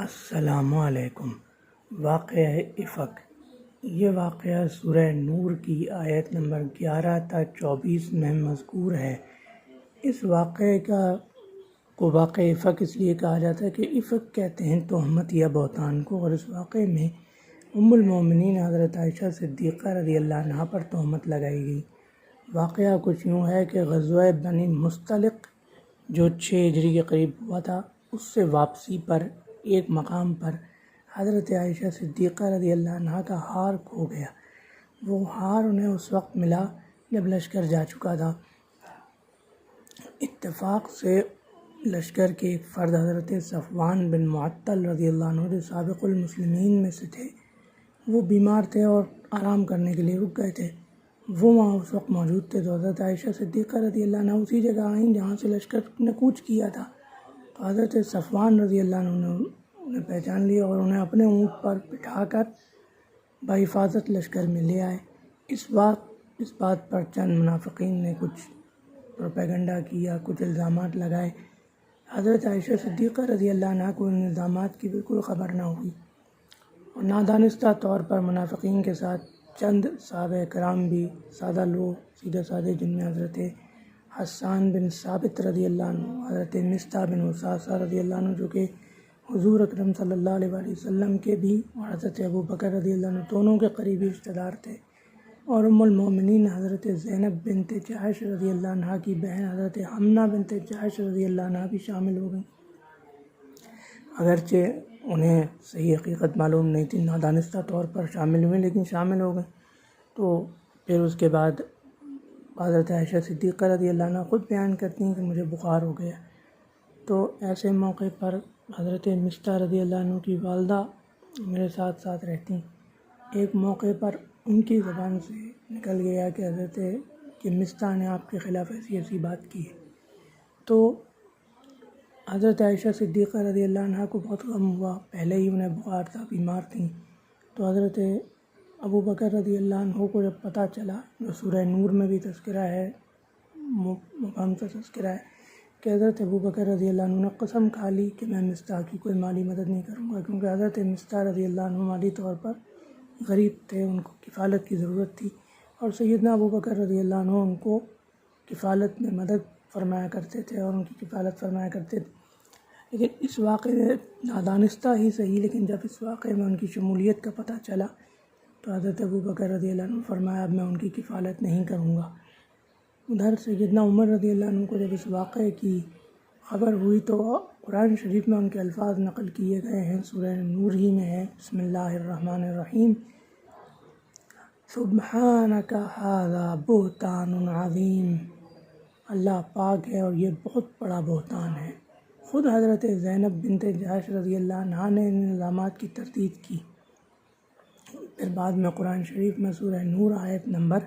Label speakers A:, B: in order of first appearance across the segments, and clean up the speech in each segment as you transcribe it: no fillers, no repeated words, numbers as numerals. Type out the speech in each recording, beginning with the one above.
A: السلام علیکم۔ واقعہ افق، یہ واقعہ سورہ نور کی آیت نمبر 11 تا 24 میں مذکور ہے۔ اس واقعے کو واقعہ افق اس لیے کہا جاتا ہے کہ افق کہتے ہیں تہمت یا بہتان کو، اور اس واقعے میں ام المومنین حضرت عائشہ صدیقہ رضی اللہ عنہا پر تہمت لگائی گئی۔ واقعہ کچھ یوں ہے کہ غزوہ بنی مصطلق جو 6 ہجری کے قریب ہوا تھا، اس سے واپسی پر ایک مقام پر حضرت عائشہ صدیقہ رضی اللہ عنہا کا ہار کھو گیا۔ وہ ہار انہیں اس وقت ملا جب لشکر جا چکا تھا۔ اتفاق سے لشکر کے ایک فرد حضرت صفوان بن معطل رضی اللہ عنہ جو سابق المسلمین میں سے تھے، وہ بیمار تھے اور آرام کرنے کے لیے رک گئے تھے۔ وہ وہاں اس وقت موجود تھے تو حضرت عائشہ صدیقہ رضی اللہ عنہ اسی جگہ آئیں جہاں سے لشکر نے کوچ کیا تھا۔ تو حضرت صفوان رضی اللہ عنہ نے انہیں پہچان لیا اور انہیں اپنے اونٹ پر بٹھا کر بحفاظت لشکر میں لے آئے۔ اس بات پر چند منافقین نے کچھ پروپیگنڈا کیا، کچھ الزامات لگائے۔ حضرت عائشہ صدیقہ رضی اللہ عنہ کو ان الزامات کی بالکل خبر نہ ہوئی، اور نادانستہ طور پر منافقین کے ساتھ چند صحابہ کرام بھی سادہ لوگ، سیدھے سادے، جن میں حضرت حسان بن ثابت رضی اللہ عنہ، حضرت مصطح بن اساسہ رضی اللہ عنہ جو کہ حضور اکرم صلی اللہ علیہ وآلہ وسلم کے بھی اور حضرت ابوبکر رضی اللہ عنہ دونوں کے قریبی رشتہ دار تھے، اور ام المومنین حضرت زینب بنت جحش رضی اللہ عنہ کی بہن حضرت حمنہ بنت جحش رضی اللہ عنہ بھی شامل ہو گئیں۔ اگرچہ انہیں صحیح حقیقت معلوم نہیں تھی، نادانستہ طور پر شامل ہوئیں، لیکن شامل ہو گئیں۔ تو پھر اس کے بعد حضرت عائشہ صدیقہ رضی اللہ عنہ خود بیان کرتی ہیں کہ مجھے بخار ہو گیا۔ تو ایسے موقع پر حضرت مصطح رضی اللہ عنہ کی والدہ میرے ساتھ رہتی ہیں۔ ایک موقع پر ان کی زبان سے نکل گیا کہ کہ مصطح نے آپ کے خلاف ایسی بات کی ہے۔ تو حضرت عائشہ صدیقہ رضی اللہ عنہ کو بہت غم ہوا، پہلے ہی انہیں بخار تھا، بیمار تھیں۔ تو حضرت ابوبکر رضی اللہ عنہ کو جب پتہ چلا، جو سورہ نور میں بھی تذکرہ ہے، مقام سے تذکرہ ہے کہ حضرت ابوبکر رضی اللہ عنہ نے قسم کھا لی کہ میں مصطح کی کوئی مالی مدد نہیں کروں گا، کیونکہ حضرت مصطح رضی اللہ عنہ مالی طور پر غریب تھے، ان کو کفالت کی ضرورت تھی، اور سیدنا ابوبکر رضی اللہ عنہ ان کو کفالت میں مدد فرمایا کرتے تھے اور ان کی کفالت فرمایا کرتے تھے۔ لیکن اس واقعے میں نادانستہ ہی صحیح، لیکن جب اس واقعے میں ان کی شمولیت کا پتہ چلا تو حضرت ابوبکر رضی اللہ عنہ فرمایا اب میں ان کی کفالت نہیں کروں گا۔ ادھر سیدنا عمر رضی اللہ عنہ کو جب اس واقعے کی خبر ہوئی تو قرآن شریف میں ان کے الفاظ نقل کیے گئے ہیں، سورہ نور ہی میں ہے، بسم اللہ الرحمن الرحیم، سبحانک ھذا بہتان عظیم، اللہ پاک ہے اور یہ بہت بڑا بہتان ہے۔ خود حضرت زینب بنت جحش رضی اللہ عنہا نے ان الزامات کی تردید کی۔ پھر بعد میں قرآن شریف میں سورہ نور آیت نمبر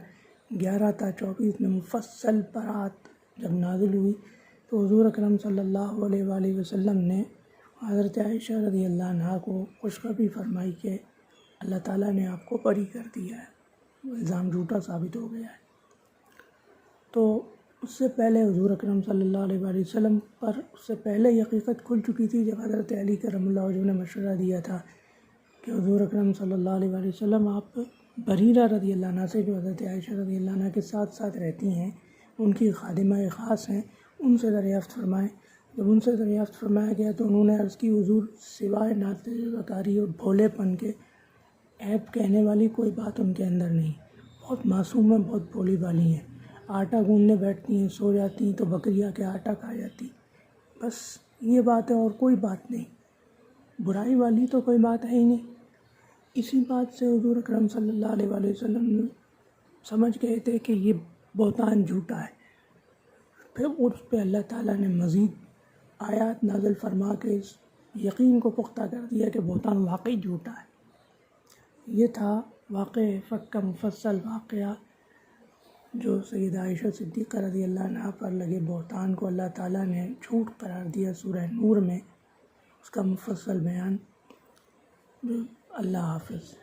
A: 11 تا 24 میں مفصل برات جب نازل ہوئی تو حضور اکرم صلی اللہ علیہ وآلہ وسلم نے حضرت عائشہ رضی اللہ عنہا کو خوشخبری فرمائی کہ اللہ تعالیٰ نے آپ کو بری کر دیا ہے، وہ الزام جھوٹا ثابت ہو گیا ہے۔ تو اس سے پہلے حضور اکرم صلی اللہ علیہ وآلہ وسلم پر اس سے پہلے یہ حقیقت کھل چکی تھی جب حضرت علی کرم اللہ وجہہ نے مشورہ دیا تھا کہ حضور اکرم صلی اللہ علیہ وآلہ وسلم آپ بریرہ رضی اللہ عنہ سے، جو حضرت عائشہ رضی اللہ عنہ کے ساتھ رہتی ہیں، ان کی خادمہ خاص ہیں، ان سے دریافت فرمائیں۔ جب ان سے دریافت فرمایا گیا تو انہوں نے عرض کی حضور سوائے ناتجربہ اور بھولے پن کے عیب کہنے والی کوئی بات ان کے اندر نہیں، بہت معصوم ہیں، بہت بھولی والی ہیں، آٹا گوندنے بیٹھتی ہیں، سو جاتی ہیں تو بکریاں کے آٹا کھا جاتی، بس یہ بات ہے اور کوئی بات نہیں، برائی والی تو کوئی بات ہے ہی نہیں۔ اسی بات سے حضور اکرم صلی اللہ علیہ وآلہ وسلم سمجھ گئے تھے کہ یہ بہتان جھوٹا ہے۔ پھر اس پہ اللہ تعالیٰ نے مزید آیات نازل فرما کے اس یقین کو پختہ کر دیا کہ بہتان واقعی جھوٹا ہے۔ یہ تھا واقعہ افق کا مفصل واقعہ، جو سیدہ عائشہ صدیقہ رضی اللہ عنہ پر لگے بہتان کو اللہ تعالیٰ نے جھوٹ قرار دیا سورہ نور میں، اس کا مفصل بیان۔ اللہ حافظ۔